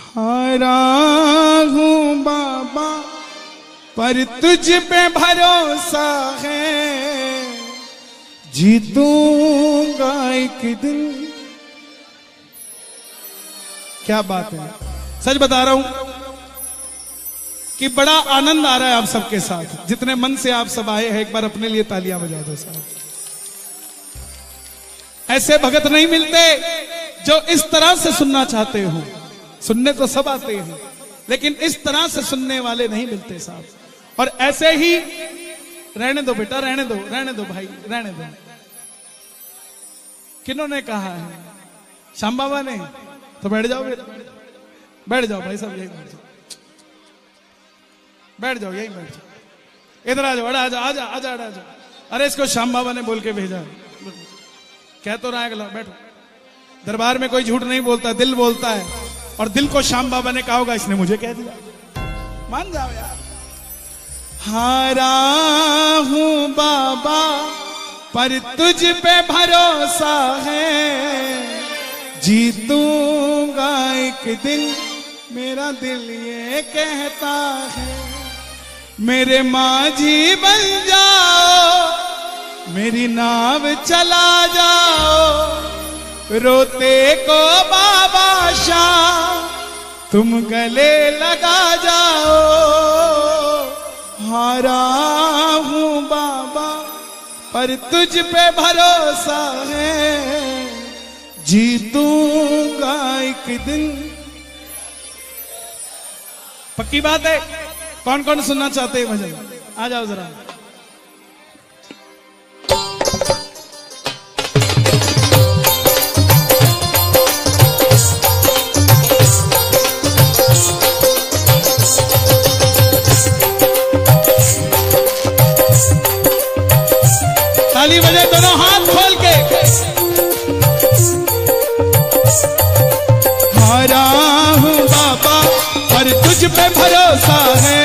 हारा हूँ बाबा पर तुझ पे भरोसा है, जीतूंगा एक दिन। क्या बात है, सच बता रहा हूं कि बड़ा आनंद आ रहा है आप सबके साथ। जितने मन से आप सब आए हैं, एक बार अपने लिए तालियां बजा दो साहब। ऐसे भगत नहीं मिलते जो इस तरह से सुनना चाहते हो। सुनने तो सब आते हैं, लेकिन इस तरह से सुनने वाले नहीं मिलते साहब। और ऐसे ही रहने दो बेटा, रहने दो भाई, रहने दो। किन्होंने कहा है? श्याम बाबा ने। तो बैठ जाओ, बैठ जाओ भाई सब, यही बैठ जाओ, बैठ जाओ, यही बैठ जाओ। इधर आ जाओ, आ जाओ, आ जाओ, आ जाओ, आ जाओ। अरे इसको श्याम बाबा ने बोल के भेजा, कह तो रहा है। बैठो, दरबार में कोई झूठ नहीं बोलता, दिल बोलता है। और दिल को श्याम बाबा ने कहा होगा, इसने मुझे कह दिया। मान जाओ यार। हारा हूं बाबा पर तुझ पे भरोसा है, जीतूंगा एक दिन, मेरा दिल ये कहता है। मेरे माझी बन जाओ, मेरी नाव चला जाओ, रोते को बाबा शाह तुम गले लगा जाओ। हारा हूं बाबा पर तुझ पे भरोसा है, जीतूंगा एक दिन। पक्की बात है। कौन कौन सुनना चाहते हैं भजन? आ जाओ जरा। ताली बजे दोनों हाथ खोल के। हारा हूँ बाबा पर तुझ पे भरोसा है,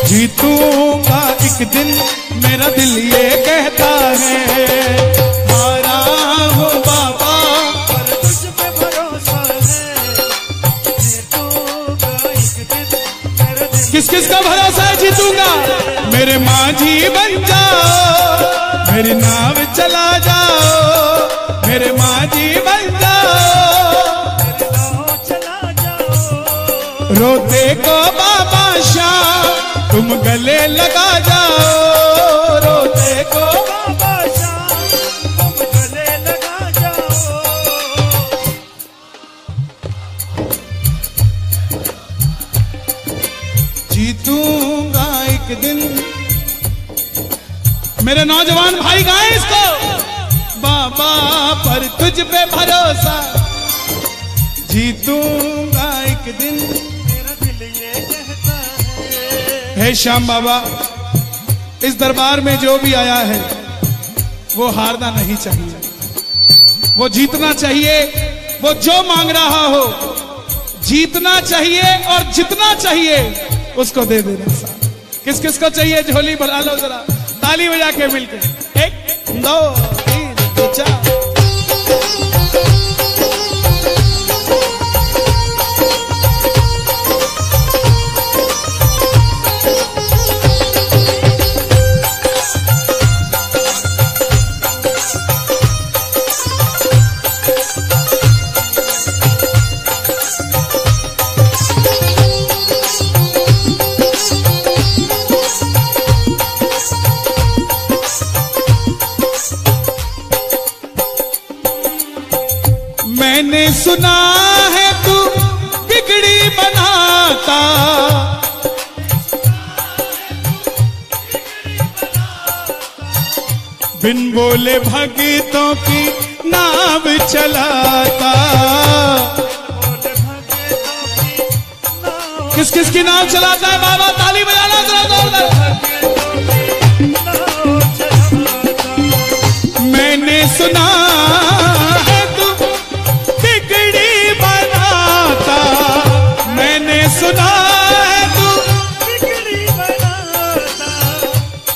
जीतूंगा एक दिन, मेरा दिल ये कहता है। हारा हूँ बाबा पर तुझ पे भरोसा है, जीतूंगा एक दिन, मेरा दिल। किस किस का भरोसा है जीतूंगा? मेरे माझी बन जाओ, मेरी नाव चला जाओ, मेरे माझी बन जाओ, चला जाओ, रोते को बाबा शाह तुम गले लगा जाओ, रोते को बाबा शाह तुम गले लगा जाओ। जीतूंगा एक दिन। मेरे नौजवान भाई गाएं इसको। बाबा पर तुझ पे भरोसा, जीतूंगा एक दिन, मेरा दिल ये कहता है। हे श्याम बाबा, इस दरबार में जो भी आया है वो हारना नहीं चाहिए, वो जीतना चाहिए। वो जो मांग रहा हो जीतना चाहिए और जितना चाहिए उसको दे देना साहब। किस किस को चाहिए झोली भरा लो जरा, ताली बजा के मिलके। 1 2 3 4। मैंने सुना है तू बिगड़ी बनाता, बिन बोले भगतों की नाव चलाता। किस किस की नाव चलाता है बाबा? ताली बजाना जरा। मैंने सुना है तू बिगड़ी बनाता, मैंने सुना है तू बिगड़ी बनाता,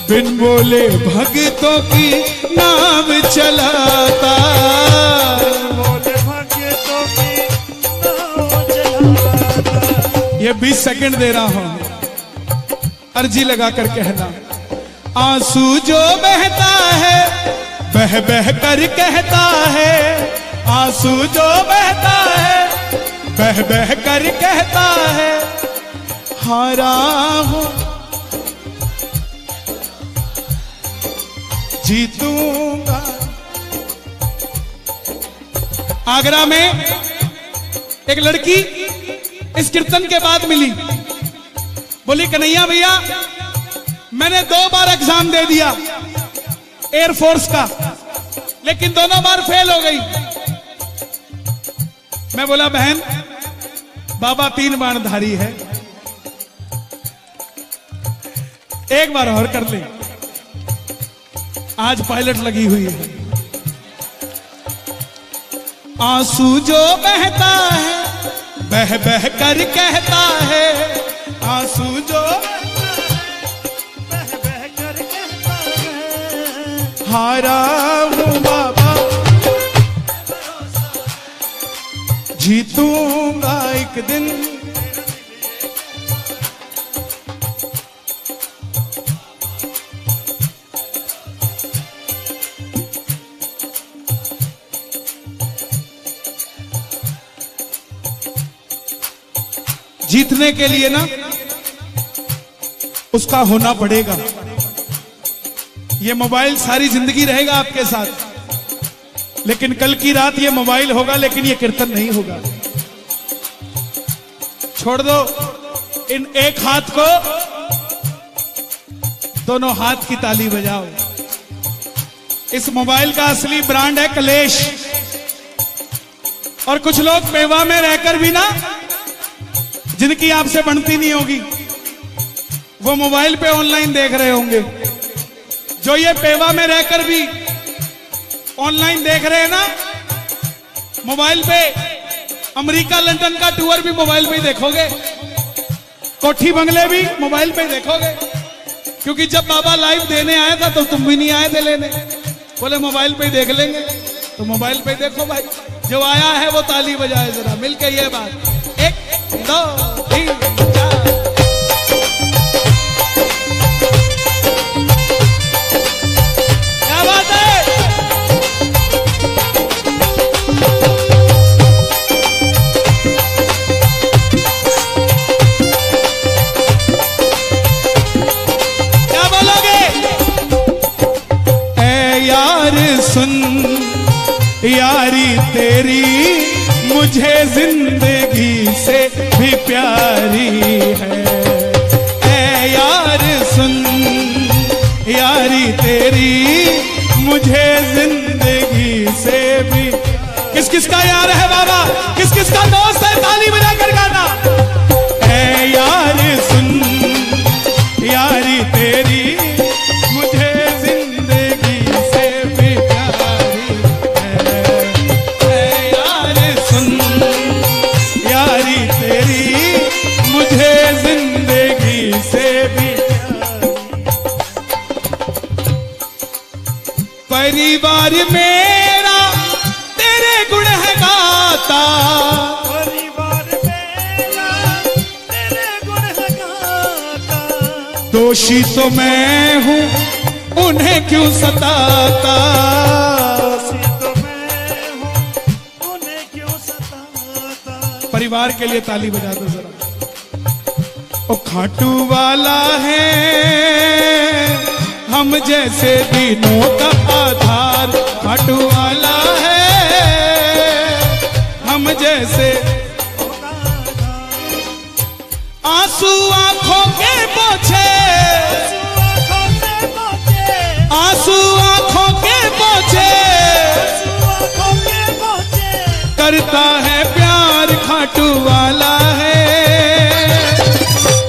बिन बोले भगतों की नाव चलाता, बिन बोले भगतों की नाव चलाता। ये 20 सेकंड दे रहा हूं, अर्जी लगा कर कहना। आंसू जो बहता है बह बह कर कहता है, आंसू जो बहता है बह बह कर कहता है, हारा हूं जीतूंगा। आगरा में एक लड़की इस कीर्तन के बाद मिली, बोली कन्हैया भैया मैंने 2 बार एग्जाम दे दिया एयरफोर्स का, लेकिन दोनों बार फेल हो गई। मैं बोला बहन बाबा 3 बाणधारी है, एक बार और कर ले, आज पायलट लगी हुई है। आंसू जो बहता है बह बह कर कहता है, आंसू जो बह बह कर कहता है, हारा हूं बाबा जीतूंगा एक दिन। जीतने के लिए ना उसका होना पड़ेगा। ये मोबाइल सारी जिंदगी रहेगा आपके साथ, लेकिन कल की रात ये मोबाइल होगा लेकिन ये कीर्तन नहीं होगा। छोड़ दो इन एक हाथ को, दोनों हाथ की ताली बजाओ। इस मोबाइल का असली ब्रांड है कलेश। और कुछ लोग पेवा में रहकर भी ना, जिनकी आपसे बनती नहीं होगी, वो मोबाइल पे ऑनलाइन देख रहे होंगे। जो ये पेवा में रहकर भी ऑनलाइन देख रहे हैं ना मोबाइल पे, अमेरिका लंदन का टूर भी मोबाइल पे ही देखोगे, कोठी बंगले भी मोबाइल पे ही देखोगे। क्योंकि जब बाबा लाइव देने आया था तो तुम भी नहीं आए थे लेने, बोले मोबाइल पे ही देख लेंगे, तो मोबाइल पे देखो भाई। जो आया है वो ताली बजाए जरा मिलके ये बात। 1 2 3 4। क्या बात है? क्या बोलोगे? ऐ यार सुन यारी तेरी मुझे जिंदगी से भी प्यारी है। ऐ यार सुन यारी तेरी मुझे जिंदगी से भी। किस किस का यार है बाबा, किस किस का दोस्त है, ताली बजा कर गाना। ऐ यार सुन यारी तेरी मुझे जिंदगी से भी प्यारी है। ऐ यार सुन यारी तेरी मुझे जिंदगी से भी। परिवार मेरा तेरे गुण है गाता, परिवार मेरा तेरे गुण है गाता। दोषी तो मैं हूँ उन्हें क्यों सताता। दोषी तो मैं हूँ उन्हें क्यों सताता। परिवार के लिए ताली बजा दो जरा। ओ खाटू वाला है हम जैसे दिनों का आधार, खाटू वाला है हम जैसे। आंसू आंखों के पोछे, आंसू आंखों के पोछे, करता है प्यार खाटू वाला है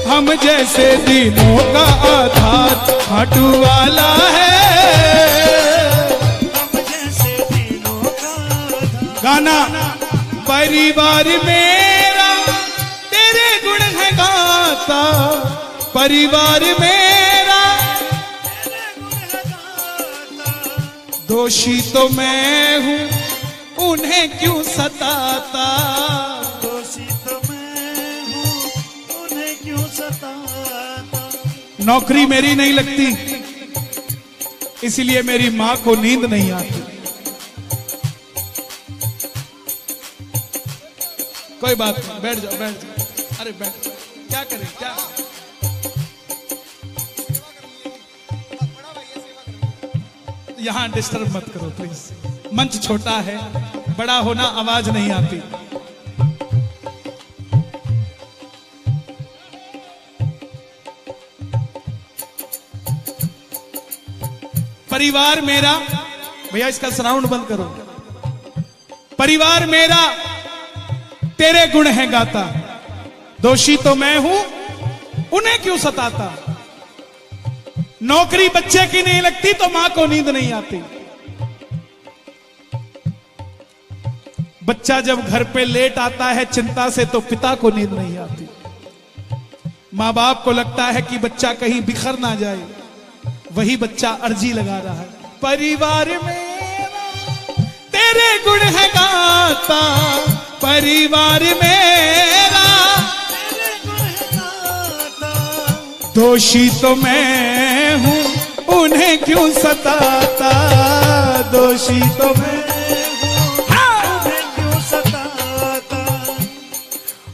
हम जैसे दिनों का आधार, खाटू वाला है हम जैसे दिनों का आधार। गाना। परिवार मेरा तेरे गुण है गाता, परिवार मेरा तेरे गुण है गाता। दोषी तो मैं हूँ उन्हें क्यों सताता। दोषी तो मैं हूँ नौकरी मेरी नहीं लगती, इसलिए मेरी मां को नींद नहीं आती। कोई बात नहीं, बैठ जाओ बैठ जाओ। अरे बैठ जाओ, क्या करें क्या। यहां डिस्टर्ब मत करो प्लीज, मंच छोटा है, बड़ा होना आवाज नहीं आती। परिवार मेरा, भैया इसका साउंड बंद करो। परिवार मेरा तेरे गुण है गाता, दोषी तो मैं हूं उन्हें क्यों सताता। नौकरी बच्चे की नहीं लगती तो मां को नींद नहीं आती। बच्चा जब घर पे लेट आता है चिंता से तो पिता को नींद नहीं आती। मां बाप को लगता है कि बच्चा कहीं बिखर ना जाए, वही बच्चा अर्जी लगा रहा है। परिवार मेरा तेरे गुण है गाता, परिवार मेरा तेरे गुण है गाता, दोषी तो मैं हूं उन्हें क्यों सताता। दोषी तो मैं उन्हें क्यों सताता।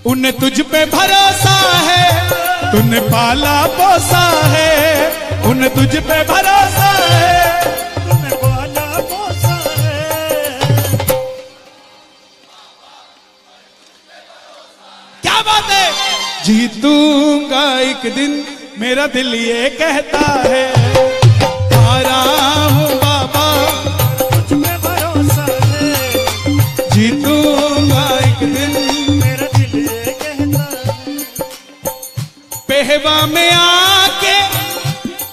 उन्हें तुझ पे भरोसा है, तूने पाला पोसा है। उन्हें तुझ पे भरोसा है, तूने पाला पोसा है। क्या बात है। जीतूंगा एक दिन मेरा दिल ये कहता है, हारा हूं बाबा तुझ पे भरोसा है। जीतूंगा एक दिन। मेरा दिल ये कहता है, पेहवा में आके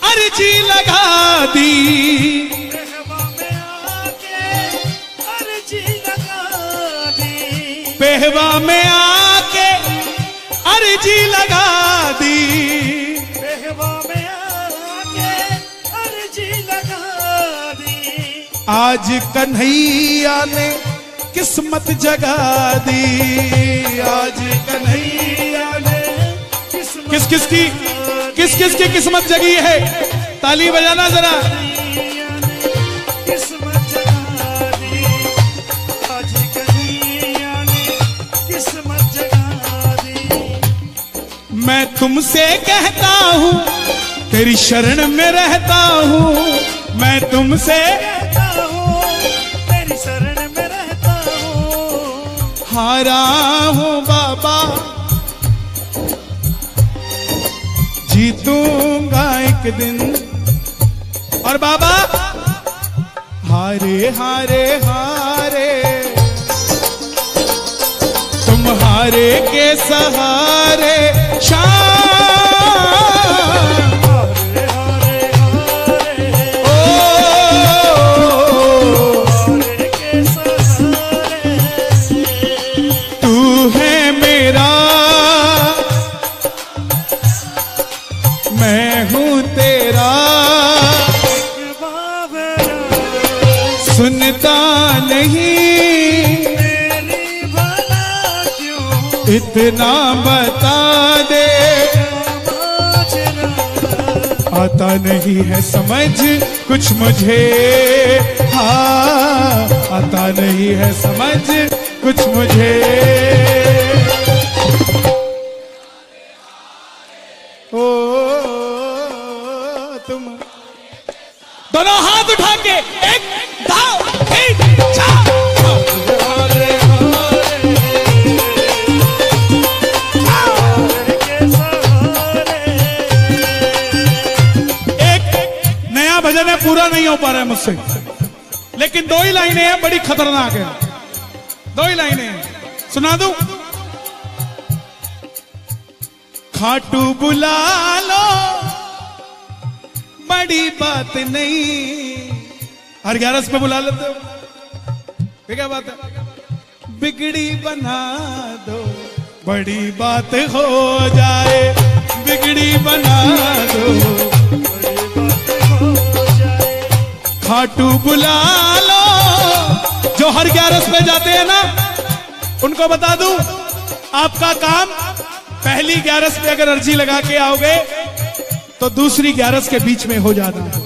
अर्जी लगा दी। पेहवा में आके अर्जी लगा दी। पेहवा में आके अर्जी लगा दी। पेहवा में आके अर्जी लगा दी। आज कन्हैया ने किस्मत जगा दी। आज कन्हैया ने किस किस की किस्मत जगी है। ताली बजाना जरा। किस्मत जगा दी। आज कन्हैया ने किस्मत जगा दी। मैं तुमसे कहता हूँ तेरी शरण में रहता हूँ। मैं तुमसे कहता हूँ तेरी शरण में रहता हूँ। हारा हूँ बाबा जीतूंगा एक दिन। और बाबा हारे हारे हारे तुम हारे के सहारे शाम। हारे हारे हारे ओ हारे के सहारे। तू है मेरा मैं हूँ तेरा। सुनता नहीं मेरी भला क्यों इतना बता दे। आता नहीं है समझ कुछ मुझे, हाँ आता नहीं है समझ कुछ मुझे। ओ तुम दोनों हाथ उठा के एक दाव एक चार। एक नया भजन है, पूरा नहीं हो पा रहा है मुझसे, लेकिन दो ही लाइनें हैं, बड़ी खतरनाक है। दो ही लाइनें हैं, सुना दूं। खाटू बुला लो बड़ी बात नहीं। हर 11 पे बुला लेते हो, ये क्या बात है। बिगड़ी बना दो बड़ी बात हो जाए। बिगड़ी बना दो खाटू बुला लो। जो हर 11 पे जाते हैं ना, उनको बता दूं आपका काम पहली 11 पे अगर अर्जी लगा के आओगे तो दूसरी 11 के बीच में हो जाना है।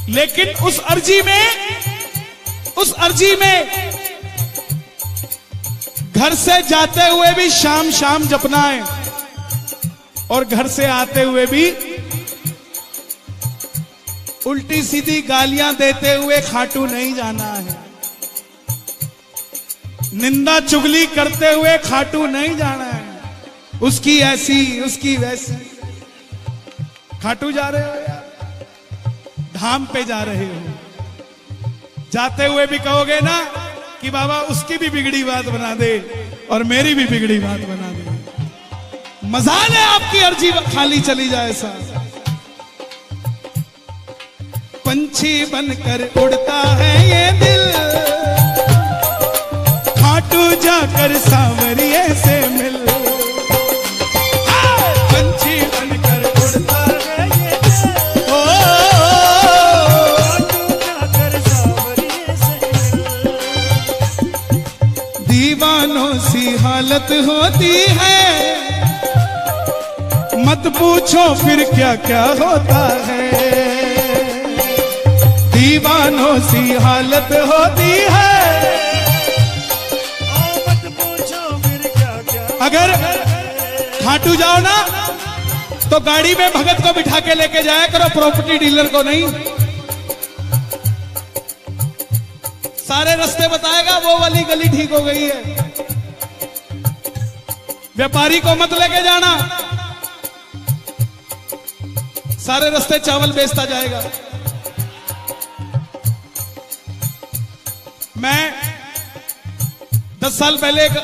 लेकिन उस अर्जी में घर से जाते हुए भी शाम शाम जपना है और घर से आते हुए भी उल्टी सीधी गालियां देते हुए खाटू नहीं जाना है। निंदा चुगली करते हुए खाटू नहीं जाना है। उसकी ऐसी उसकी वैसी। खाटू जा रहे हो यार, धाम पे जा रहे हो। जाते हुए भी कहोगे ना कि बाबा उसकी भी बिगड़ी बात बना दे और मेरी भी बिगड़ी बात बना दे। मजाल है आपकी अर्जी खाली चली जाए सा। पंछी बनकर उड़ता है ये दिल, खाटू जाकर सांवरिये से मिल। पंछी बनकर उड़ता है ये दिल, ओ खाटू जाकर सांवरिये से मिल। दीवानों सी हालत होती है, मत पूछो फिर क्या क्या होता है। दीवानों सी हालत होती है, मत पूछो फिर क्या क्या। अगर खाटू जाओ ना तो गाड़ी में भगत को बिठा के लेके जाया करो, प्रॉपर्टी डीलर को नहीं। सारे रास्ते बताएगा, वो वाली गली ठीक हो गई है। व्यापारी को मत लेके जाना, सारे रास्ते चावल बेचता जाएगा। मैं 10 साल पहले एक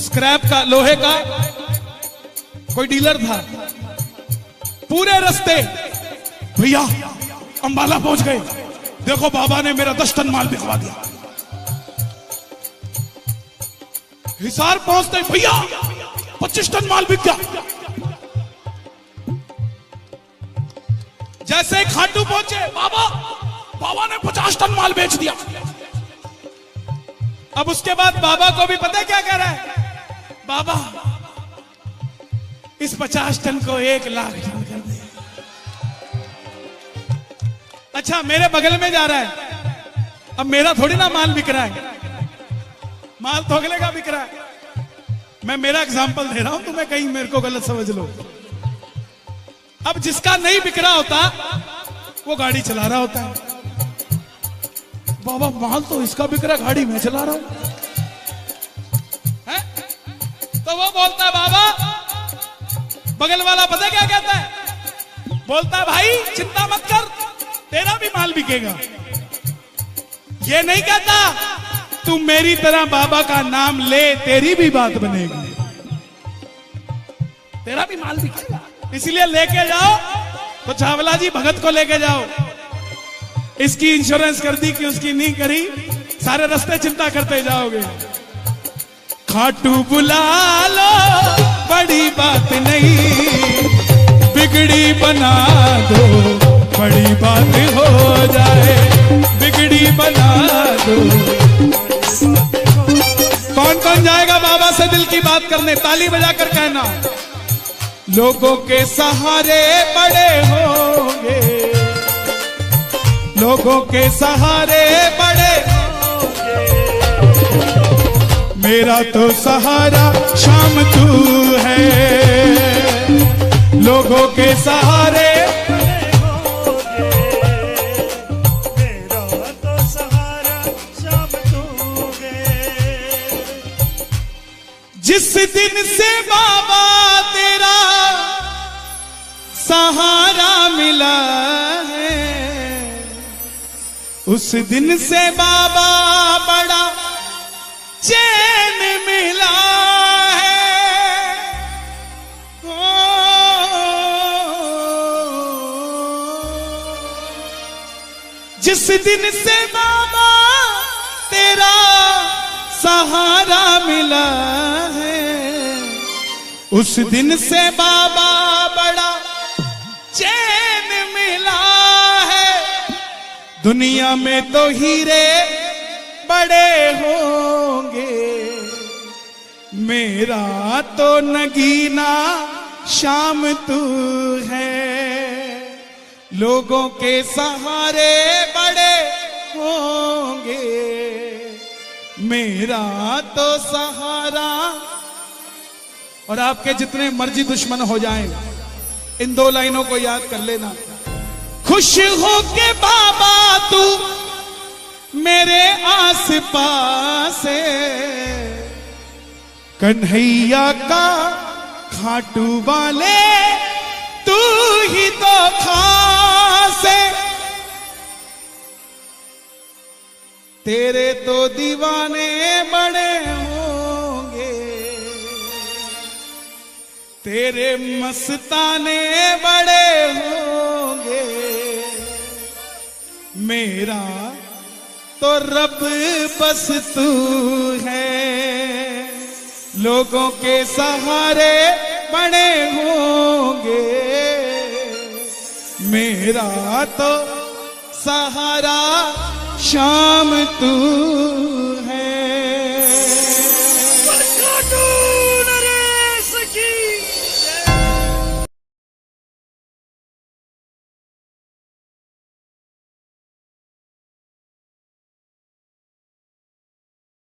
स्क्रैप का लोहे का कोई डीलर था। पूरे रास्ते भैया अंबाला पहुंच गए, देखो बाबा ने मेरा 10 टन माल बिकवा दिया। हिसार पहुंचते भैया 25 टन माल बिक गया। जैसे खाटू पहुंचे, बाबा ने 50 टन माल बेच दिया। अब उसके बाद बाबा को भी पता है क्या कह रहा है? बाबा इस 50 टन को 1 लाख टन कर दे। अच्छा मेरे बगल में जा रहा है, अब मेरा थोड़ी ना माल बिक रहा है, माल तो अगले का बिक रहा है। मैं मेरा एग्जांपल दे रहा हूं, तुम्हें कहीं मेरे को गलत समझ लो। अब जिसका नहीं बिक रहा होता वो गाड़ी चला रहा होता है। बाबा माल तो इसका बिक रहा, गाड़ी मैं चला रहा हूं है? तो वो बोलता है बाबा, बगल वाला पता क्या कहता है? बोलता है भाई चिंता मत कर, तेरा भी माल बिकेगा। ये नहीं कहता तू मेरी तरह बाबा का नाम ले, तेरी भी बात बनेगी, तेरा भी माल बिकेगा। इसलिए लेके जाओ तो चावला जी भगत को लेके जाओ। इसकी इंश्योरेंस कर दी कि उसकी नहीं करी, सारे रास्ते चिंता करते जाओगे। खाटू बुला लो बड़ी बात नहीं, बिगड़ी बना दो बड़ी बात हो जाए। बिगड़ी बना दो। कौन कौन जाएगा बाबा से दिल की बात करने? ताली बजाकर कहना। लोगों के सहारे बड़े होंगे, लोगों के सहारे बड़े होंगे, मेरा तो सहारा शाम तू है। लोगों के सहारे बड़े होंगे, मेरा तो सहारा शाम तू है। जिस दिन से बाबा तेरा सहारा मिला है, उस दिन से बाबा बड़ा चैन मिला है। जिस दिन से बाबा तेरा सहारा मिला है, उस दिन से बाबा बड़ा चैन मिला है। दुनिया में तो हीरे बड़े होंगे, मेरा तो नगीना शाम तू है। लोगों के सहारे बड़े होंगे, मेरा तो सहारा। और आपके जितने मर्जी दुश्मन हो जाएं, इन 2 लाइनों को याद कर लेना। खुश हो के बाबा तू मेरे आस पास है, कन्हैया का खाटू वाले तू ही तो खास है। तेरे तो दीवाने बड़े होंगे, तेरे मस्ताने बड़े होंगे, मेरा तो रब बस तू है। लोगों के सहारे बड़े होंगे, मेरा तो सहारा शाम तू